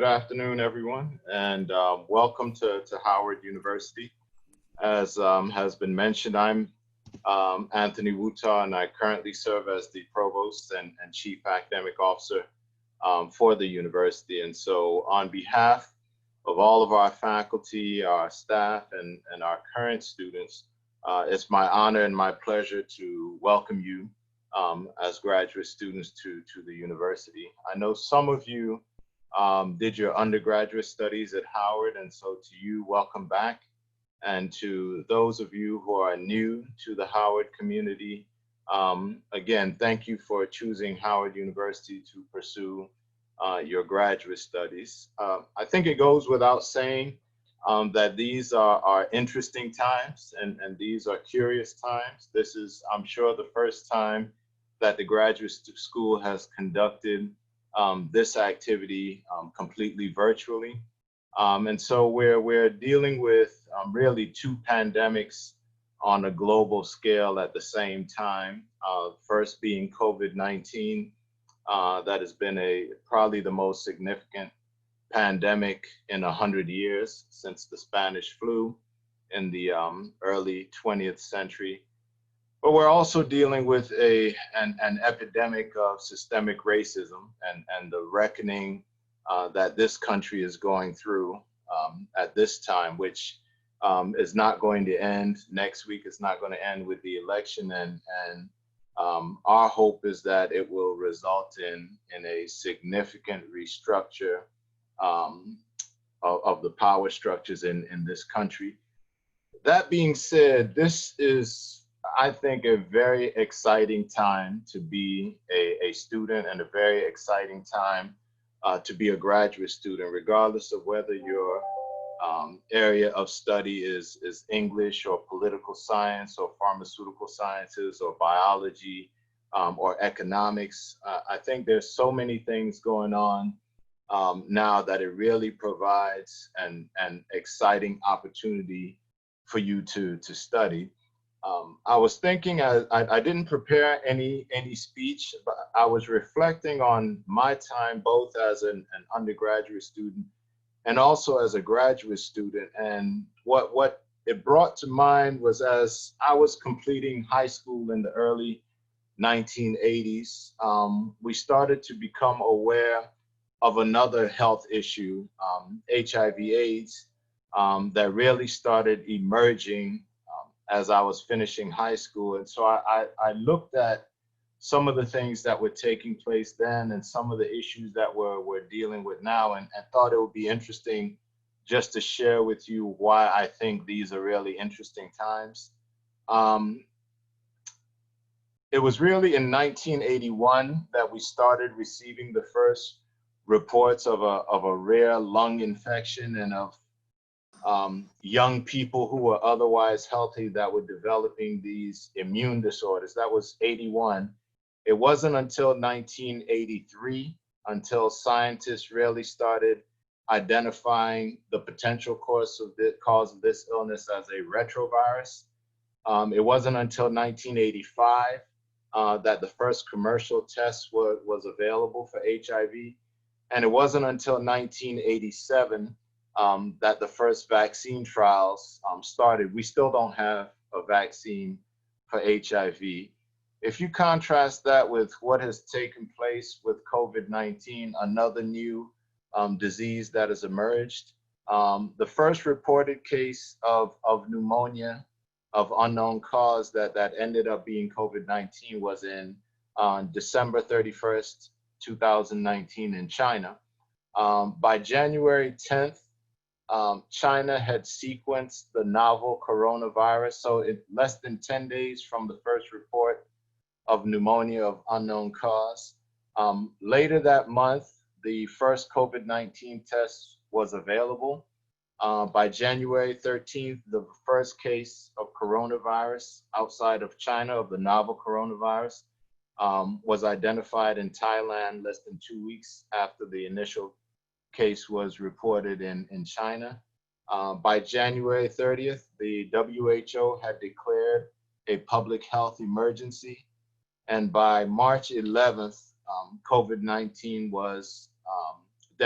Good afternoon, everyone, and welcome to Howard University. As has been mentioned, I'm Anthony Wutoh, and I currently serve as the Provost and Chief Academic Officer for the university. And so on behalf of all of our faculty, our staff, and our current students, it's my honor and my pleasure to welcome you as graduate students to the university. I know some of you did your undergraduate studies at Howard, and so to you, welcome back. And to those of you who are new to the Howard community, again, thank you for choosing Howard University to pursue your graduate studies. I think it goes without saying that these are interesting times and these are curious times. This is, I'm sure, the first time that the graduate school has conducted this activity completely virtually. And so we're dealing with really two pandemics on a global scale at the same time. First being COVID-19, that has been probably the most significant pandemic in 100 years since the Spanish flu in the early 20th century. But we're also dealing with an epidemic of systemic racism and the reckoning that this country is going through at this time, which is not going to end next week. It's not going to end with the election. And our hope is that it will result in a significant restructure of the power structures in this country. That being said, this is, I think, a very exciting time to be a student and a very exciting time to be a graduate student, regardless of whether your area of study is English or political science or pharmaceutical sciences or biology or economics. I think there's so many things going on now that it really provides an exciting opportunity for you to study. I was thinking, I didn't prepare any speech, but I was reflecting on my time both as an undergraduate student and also as a graduate student. And what it brought to mind was, as I was completing high school in the early 1980s, we started to become aware of another health issue, HIV/AIDS, that really started emerging as I was finishing high school. And so I looked at some of the things that were taking place then and some of the issues that we're dealing with now, and thought it would be interesting just to share with you why I think these are really interesting times. It was really in 1981 that we started receiving the first reports of a rare lung infection and of young people who were otherwise healthy that were developing these immune disorders. That was 81. It wasn't until 1983 until scientists really started identifying the potential cause of this illness as a retrovirus. It wasn't until 1985 that the first commercial test was available for HIV. And it wasn't until 1987 that the first vaccine trials started. We still don't have a vaccine for HIV. If you contrast that with what has taken place with COVID-19, another new disease that has emerged, the first reported case of pneumonia of unknown cause that ended up being COVID-19 was on December 31st, 2019 in China. By January 10th, China had sequenced the novel coronavirus. So less than 10 days from the first report of pneumonia of unknown cause. Later that month, the first COVID-19 test was available. By January 13th, the first case of coronavirus outside of China, of the novel coronavirus, was identified in Thailand less than 2 weeks after the initial case was reported in China. By January 30th, the WHO had declared a public health emergency. And by March 11th, COVID-19 was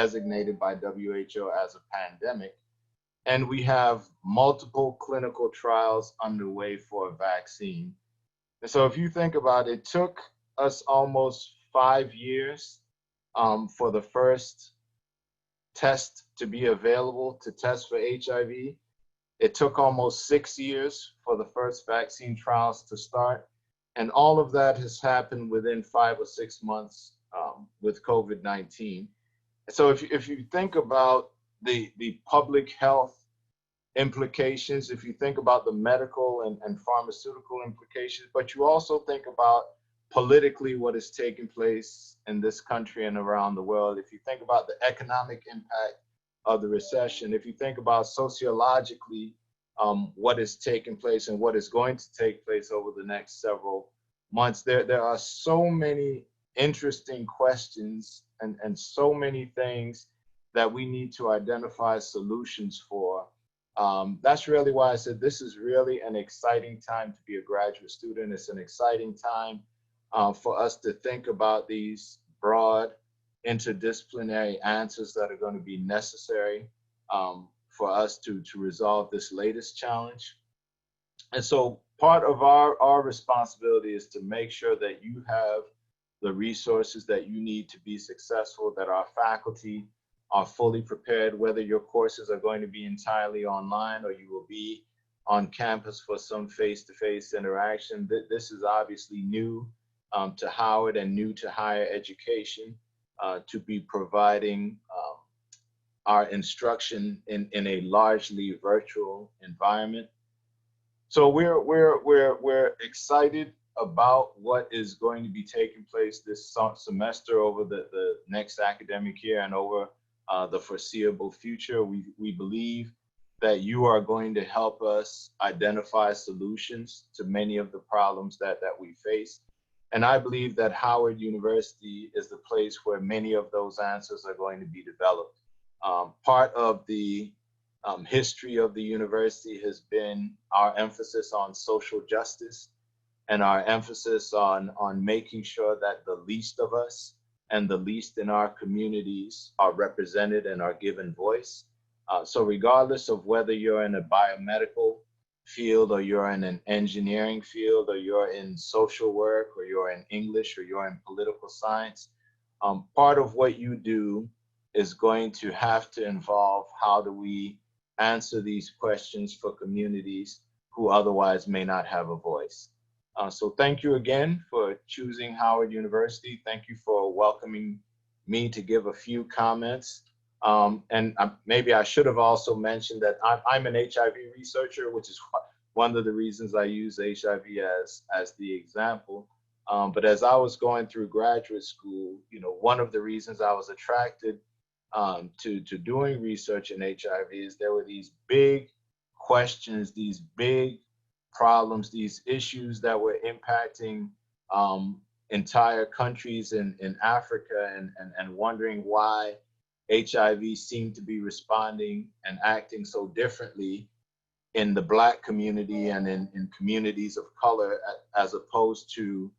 designated by WHO as a pandemic. And we have multiple clinical trials underway for a vaccine. And so if you think about it, it took us almost 5 years for the first test to be available to test for HIV. It took almost 6 years for the first vaccine trials to start. And all of that has happened within 5 or 6 months with COVID-19. So if you think about the public health implications, if you think about the medical and pharmaceutical implications, but you also think about politically what is taking place in this country and around the world, if you think about the economic impact of the recession, if you think about sociologically what is taking place and what is going to take place over the next several months, there are so many interesting questions and so many things that we need to identify solutions for. That's really why I said this is really an exciting time to be a graduate student. It's an exciting time for us to think about these broad interdisciplinary answers that are going to be necessary for us to resolve this latest challenge. And so part of our responsibility is to make sure that you have the resources that you need to be successful, that our faculty are fully prepared, whether your courses are going to be entirely online or you will be on campus for some face-to-face interaction. This is obviously new to Howard and new to higher education to be providing our instruction in a largely virtual environment. So we're excited about what is going to be taking place this semester over the next academic year and over the foreseeable future. We believe that you are going to help us identify solutions to many of the problems that we face. And I believe that Howard University is the place where many of those answers are going to be developed. Part of the history of the university has been our emphasis on social justice and our emphasis on making sure that the least of us and the least in our communities are represented and are given voice. So regardless of whether you're in a biomedical field or you're in an engineering field or you're in social work or you're in English or you're in political science, part of what you do is going to have to involve how do we answer these questions for communities who otherwise may not have a voice. So thank you again for choosing Howard University. Thank you for welcoming me to give a few comments. And maybe I should have also mentioned that I'm an HIV researcher, which is one of the reasons I use HIV as the example. But as I was going through graduate school, one of the reasons I was attracted to doing research in HIV is there were these big questions, these big problems, these issues that were impacting entire countries in Africa and wondering why HIV seemed to be responding and acting so differently in the Black community and in communities of color as opposed to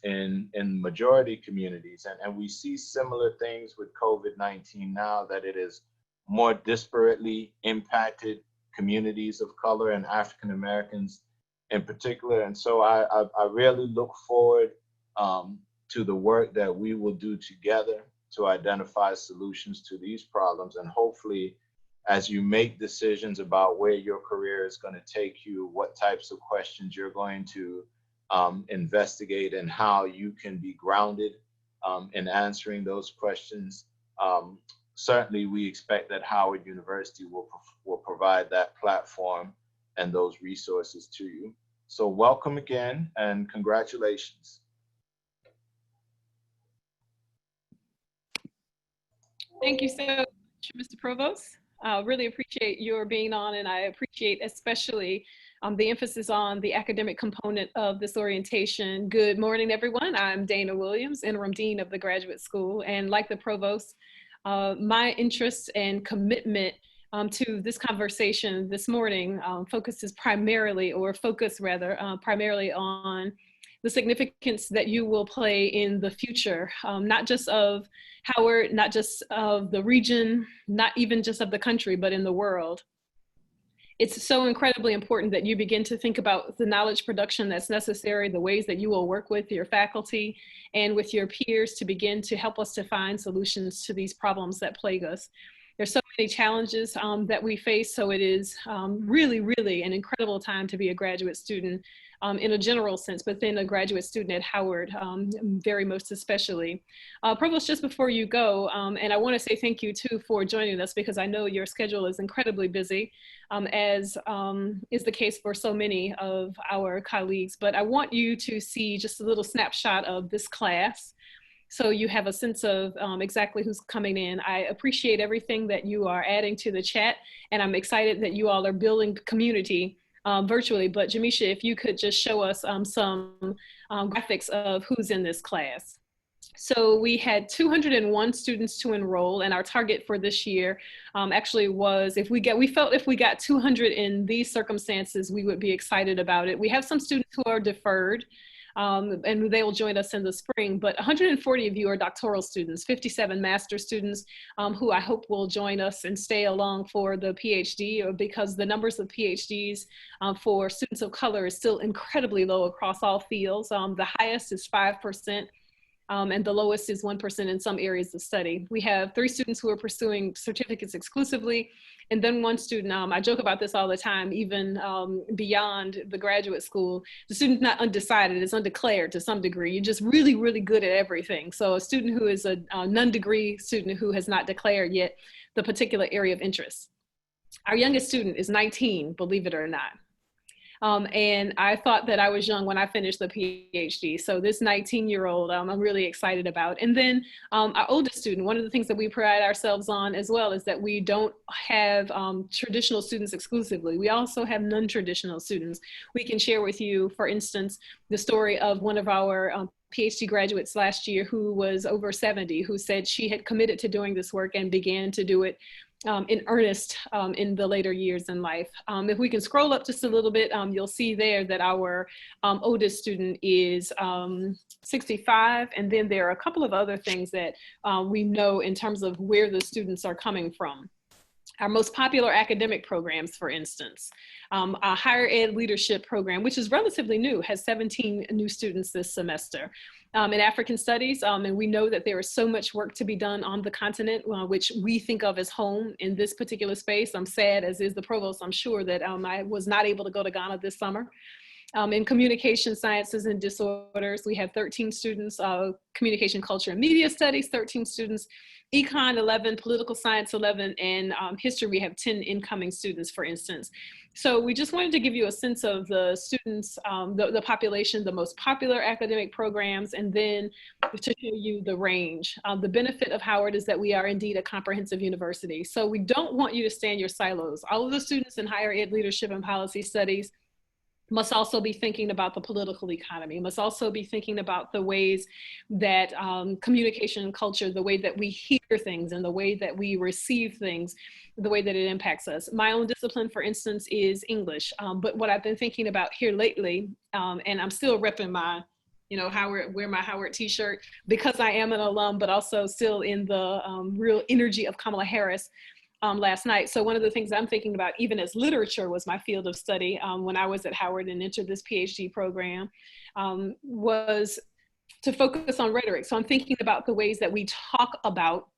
in majority communities. And we see similar things with COVID-19 now, that it is more disparately impacted communities of color and African Americans in particular. And so I really look forward to the work that we will do together to identify solutions to these problems. And hopefully, as you make decisions about where your career is going to take you, what types of questions you're going to investigate and how you can be grounded in answering those questions. Certainly, we expect that Howard University will provide that platform and those resources to you. So welcome again and congratulations. Thank you so much, Mr. Provost. I really appreciate your being on, and I appreciate especially the emphasis on the academic component of this orientation. Good morning, everyone. I'm Dana Williams, Interim Dean of the Graduate School, and like the Provost, my interest and commitment to this conversation this morning focuses primarily, or focus rather, primarily on the significance that you will play in the future, not just of Howard, not just of the region, not even just of the country, but in the world. It's so incredibly important that you begin to think about the knowledge production that's necessary, the ways that you will work with your faculty and with your peers to begin to help us to find solutions to these problems that plague us. There's so many challenges that we face, so it is really, really an incredible time to be a graduate student in a general sense, but then a graduate student at Howard, very most especially. Provost, just before you go, and I want to say thank you too for joining us, because I know your schedule is incredibly busy, as is the case for so many of our colleagues, but I want you to see just a little snapshot of this class, so you have a sense of exactly who's coming in. I appreciate everything that you are adding to the chat, and I'm excited that you all are building community virtually. But Jamisha, if you could just show us some graphics of who's in this class. So we had 201 students to enroll, and our target for this year actually was, we felt if we got 200 in these circumstances, we would be excited about it. We have some students who are deferred, and they will join us in the spring, but 140 of you are doctoral students, 57 master students who I hope will join us and stay along for the PhD, because the numbers of PhDs for students of color is still incredibly low across all fields. The highest is 5%. And the lowest is 1% in some areas of study. We have 3 students who are pursuing certificates exclusively, and then 1 student, I joke about this all the time, even beyond the graduate school, the student's not undecided, it's undeclared to some degree. You're just really, really good at everything. So a student who is a non-degree student who has not declared yet the particular area of interest. Our youngest student is 19, believe it or not. And I thought that I was young when I finished the PhD. So this 19-year-old, I'm really excited about. And then our oldest student, one of the things that we pride ourselves on as well is that we don't have traditional students exclusively. We also have non-traditional students. We can share with you, for instance, the story of one of our PhD graduates last year who was over 70, who said she had committed to doing this work and began to do it in earnest in the later years in life. If we can scroll up just a little bit, you'll see there that our oldest student is 65, and then there are a couple of other things that we know in terms of where the students are coming from. Our most popular academic programs, for instance, our higher ed leadership program, which is relatively new, has 17 new students this semester. In African studies, and we know that there is so much work to be done on the continent, which we think of as home in this particular space. I'm sad, as is the provost, I'm sure, that I was not able to go to Ghana this summer. In communication sciences and disorders, we have 13 students, communication, culture, and media studies, 13 students, econ 11, political science 11, and history, we have 10 incoming students, for instance. So we just wanted to give you a sense of the students, the population, the most popular academic programs, and then to show you the range. The benefit of Howard is that we are indeed a comprehensive university. So we don't want you to stay in your silos. All of the students in higher ed leadership and policy studies must also be thinking about the political economy, must also be thinking about the ways that communication and culture, the way that we hear things and the way that we receive things, the way that it impacts us. My own discipline, for instance, is English. But what I've been thinking about here lately, and I'm still repping my, Howard, wear my Howard t-shirt because I am an alum, but also still in the real energy of Kamala Harris. Last night. So one of the things I'm thinking about, even as literature was my field of study when I was at Howard and entered this PhD program, was to focus on rhetoric. So I'm thinking about the ways that we talk about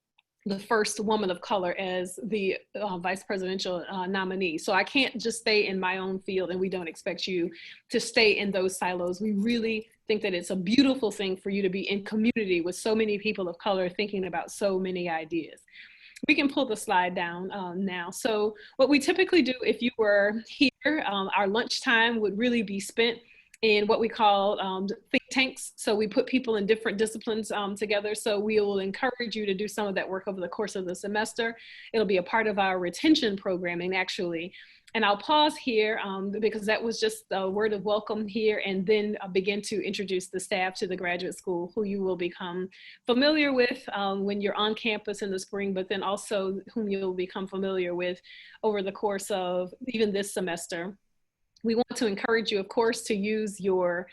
the first woman of color as the vice presidential nominee. So I can't just stay in my own field, and we don't expect you to stay in those silos. We really think that it's a beautiful thing for you to be in community with so many people of color thinking about so many ideas. We can pull the slide down now. So what we typically do, if you were here, our lunchtime would really be spent in what we call think tanks. So we put people in different disciplines together. So we will encourage you to do some of that work over the course of the semester. It'll be a part of our retention programming, actually. And I'll pause here because that was just a word of welcome here, and then I'll begin to introduce the staff to the graduate school, who you will become familiar with when you're on campus in the spring, but then also whom you'll become familiar with over the course of even this semester. We want to encourage you, of course, to use your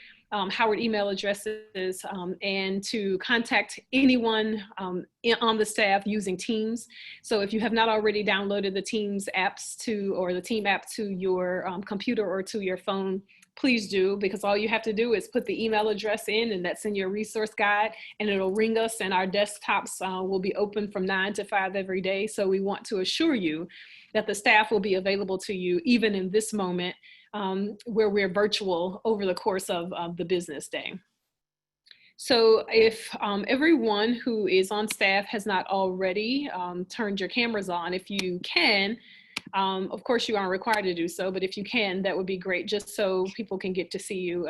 Howard email addresses, and to contact anyone on the staff using Teams. So if you have not already downloaded the Teams apps or the Team app to your computer or to your phone, please do, because all you have to do is put the email address in, and that's in your resource guide, and it'll ring us, and our desktops will be open from 9 to 5 every day. So we want to assure you that the staff will be available to you even in this moment where we're virtual over the course of the business day. So if everyone who is on staff has not already turned your cameras on, if you can, of course you aren't required to do so, but if you can, that would be great, just so people can get to see you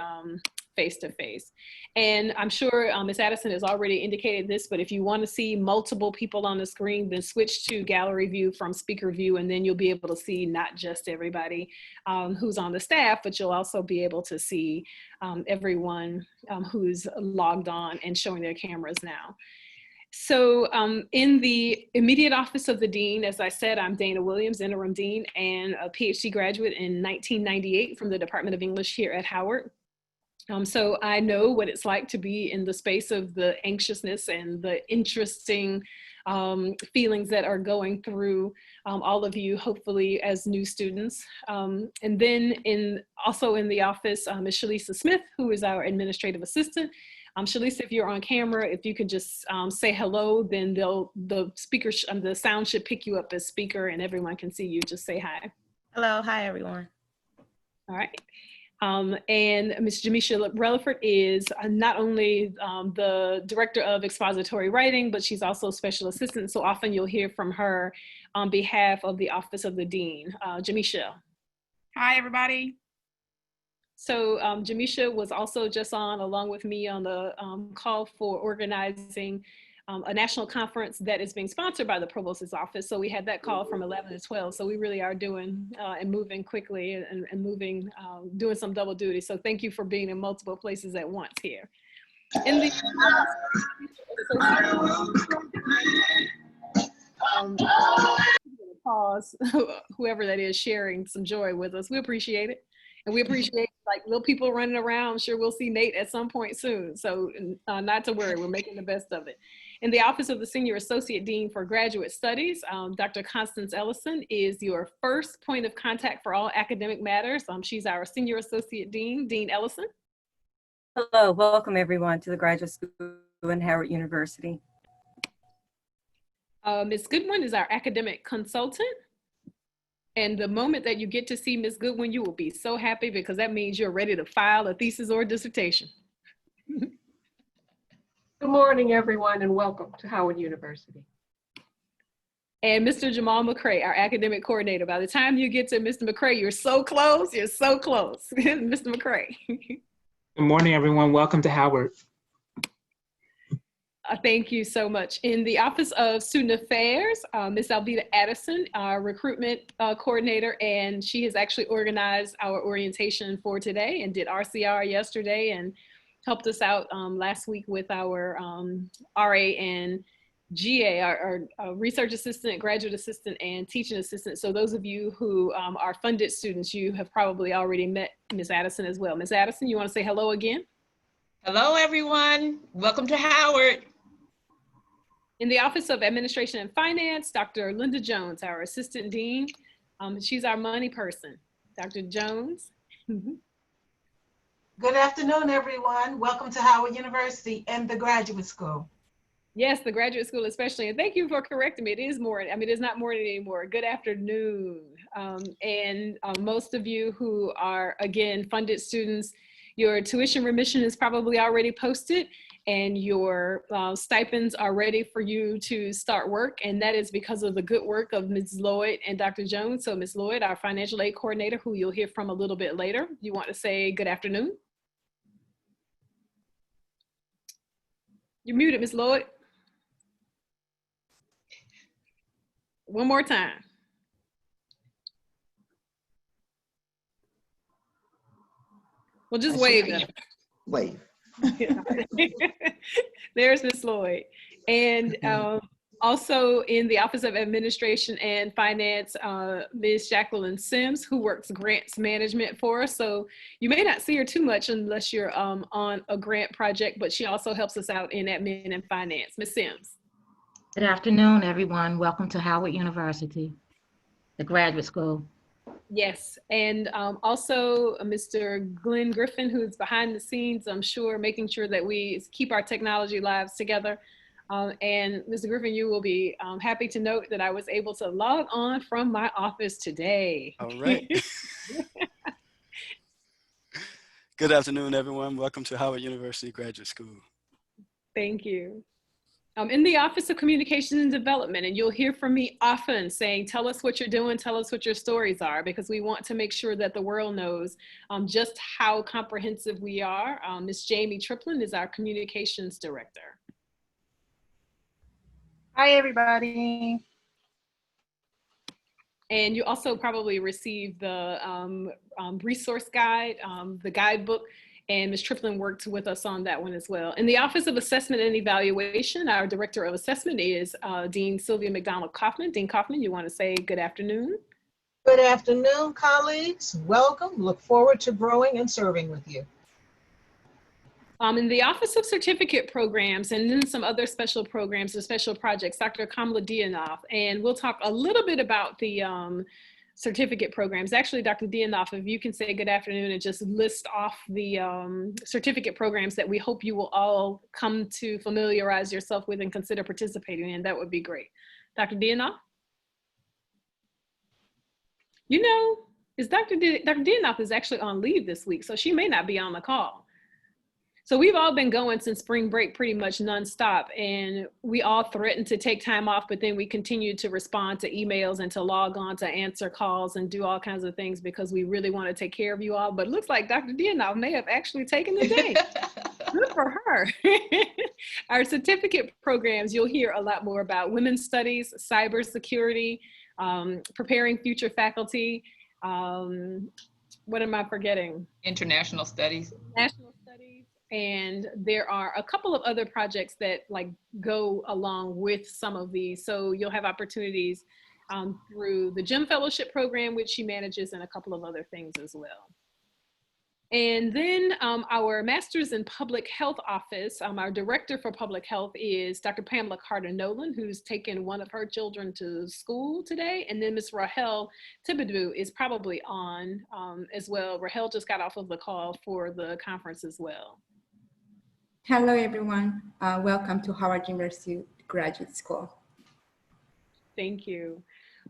face to face. And I'm sure Ms. Addison has already indicated this, but if you want to see multiple people on the screen, then switch to gallery view from speaker view, and then you'll be able to see not just everybody who's on the staff, but you'll also be able to see everyone who's logged on and showing their cameras now. So in the immediate office of the dean, as I said, I'm Dana Williams, interim dean, and a PhD graduate in 1998 from the Department of English here at Howard. So I know what it's like to be in the space of the anxiousness and the interesting feelings that are going through all of you, hopefully as new students. And then also in the office, Ms. Shalisa Smith, who is our administrative assistant. Shalisa, if you're on camera, if you could just say hello, then the sound should pick you up as speaker and everyone can see you. Just say hi. Hello, hi everyone. All right. And Ms. Jamisha Relaford is not only the Director of Expository Writing, but she's also Special Assistant. So often you'll hear from her on behalf of the Office of the Dean. Jamisha. Hi, everybody. So Jamisha was also just on, along with me, on the call for organizing a national conference that is being sponsored by the Provost's office. So we had that call from 11 to 12. So we really are doing and moving quickly and moving, doing some double duty. So thank you for being in multiple places at once here. In the pause, whoever that is sharing some joy with us, we appreciate it. And we appreciate like little people running around. I'm sure we'll see Nate at some point soon. So not to worry, we're making the best of it. In the Office of the Senior Associate Dean for Graduate Studies, Dr. Constance Ellison is your first point of contact for all academic matters. She's our Senior Associate Dean, Dean Ellison. Hello, welcome everyone to the Graduate School in Howard University. Ms. Goodwin is our academic consultant. And the moment that you get to see Ms. Goodwin, you will be so happy because that means you're ready to file a thesis or a dissertation. Good morning, everyone, and welcome to Howard University. And Mr. Jamal McCray, our academic coordinator. By the time you get to Mr. McCray, you're so close, Mr. McCray. Good morning, everyone. Welcome to Howard. Thank you so much. In the Office of Student Affairs, Ms. Alvita Addison, our recruitment coordinator, and she has actually organized our orientation for today and did RCR yesterday and helped us out last week with our RA and GA, our research assistant, graduate assistant, and teaching assistant. So those of you who are funded students, you have probably already met Ms. Addison as well. Ms. Addison, you want to say hello again? Hello, everyone. Welcome to Howard. In the Office of Administration and Finance, Dr. Linda Jones, our Assistant Dean. She's our money person. Dr. Jones. Good afternoon, everyone. Welcome to Howard University and the Graduate School. Yes, the Graduate School especially. And thank you for correcting me. It is morning. I mean, it's not morning anymore. Good afternoon. And most of you who are, again, funded students, your tuition remission is probably already posted and your stipends are ready for you to start work. And that is because of the good work of Ms. Lloyd and Dr. Jones. So Ms. Lloyd, our financial aid coordinator, who you'll hear from a little bit later, you want to say good afternoon? You're muted, Ms. Lloyd. One more time. Well, just wave them. Wave. There's Ms. Lloyd. And Also in the Office of Administration and Finance, Ms. Jacqueline Sims, who works grants management for us. So you may not see her too much unless you're on a grant project, but she also helps us out in admin and finance. Ms. Sims. Good afternoon, everyone. Welcome to Howard University, the graduate school. Yes, and also Mr. Glenn Griffin, who's behind the scenes, I'm sure, making sure that we keep our technology lives together. And Mr. Griffin, you will be happy to note that I was able to log on from my office today. All right. Good afternoon, everyone. Welcome to Howard University Graduate School. Thank you. I'm in the Office of Communication and Development, and you'll hear from me often saying, tell us what you're doing, tell us what your stories are, because we want to make sure that the world knows just how comprehensive we are. Ms. Jamie Triplin is our Communications Director. Hi, everybody. And you also probably received the resource guide, the guidebook, and Ms. Triplin worked with us on that one as well. In the Office of Assessment and Evaluation, our Director of Assessment is Dean Sylvia McDonald Kaufman. Dean Kaufman, you want to say good afternoon? Good afternoon, colleagues. Welcome. Look forward to growing and serving with you. In the Office of Certificate Programs and then some other special programs and special projects, Dr. Kamala Dianoff, and we'll talk a little bit about the certificate programs. Actually, Dr. Dianoff, if you can say good afternoon and just list off the certificate programs that we hope you will all come to familiarize yourself with and consider participating in, that would be great. Dr. Dianoff? You know, Dr. Dianoff is actually on leave this week, so she may not be on the call. So we've all been going since spring break pretty much nonstop, and we all threatened to take time off, but then we continued to respond to emails and to log on to answer calls and do all kinds of things because we really want to take care of you all. But it looks like Dr. Dianoff may have actually taken the day. Good for her. Our certificate programs, you'll hear a lot more about women's studies, cybersecurity, preparing future faculty. What am I forgetting? International studies. National studies. And there are a couple of other projects that go along with some of these. So you'll have opportunities through the GEM Fellowship Program, which she manages, and a couple of other things as well. And then our Master's in Public Health Office, our Director for Public Health is Dr. Pamela Carter-Nolan, who's taken one of her children to school today. And then Ms. Rahel Thibodeau is probably on as well. Rahel just got off of the call for the conference as well. Hello, everyone. Welcome to Howard University Graduate School. Thank you.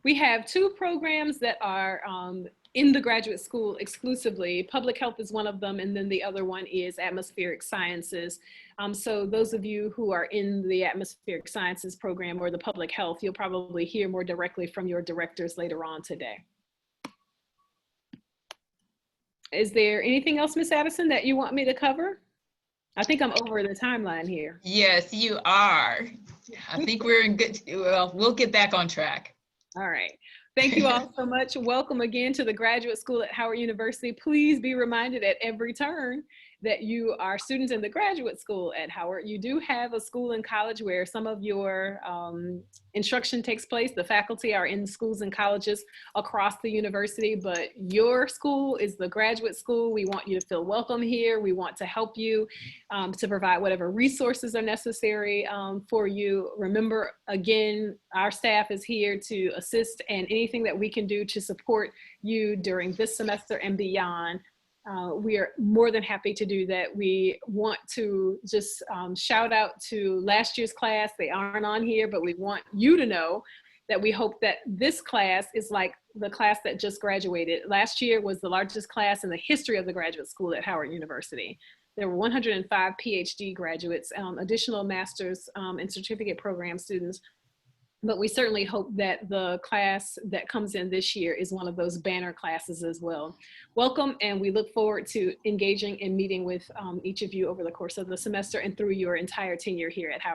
We have two programs that are in the graduate school exclusively. Public health is one of them, and then the other one is atmospheric sciences. So those of you who are in the atmospheric sciences program or the public health, you'll probably hear more directly from your directors later on today. Is there anything else, Ms. Addison, that you want me to cover? I think I'm over the timeline here. Yes, you are. I think we're in good, well, we'll get back on track. All right. Thank you all so much. Welcome again to the Graduate School at Howard University. Please be reminded at every turn that you are students in the graduate school at Howard. You do have a school and college where some of your instruction takes place. The faculty are in schools and colleges across the university, but your school is the graduate school. We want you to feel welcome here. We want to help you to provide whatever resources are necessary for you. Remember, again, our staff is here to assist, and anything that we can do to support you during this semester and beyond, we are more than happy to do that. We want to just shout out to last year's class. They aren't on here, but we want you to know that we hope that this class is like the class that just graduated. Last year was the largest class in the history of the graduate school at Howard University. There were 105 PhD graduates, additional master's and certificate program students. But we certainly hope that the class that comes in this year is one of those banner classes as well. Welcome, and we look forward to engaging and meeting with each of you over the course of the semester and through your entire tenure here at Howard.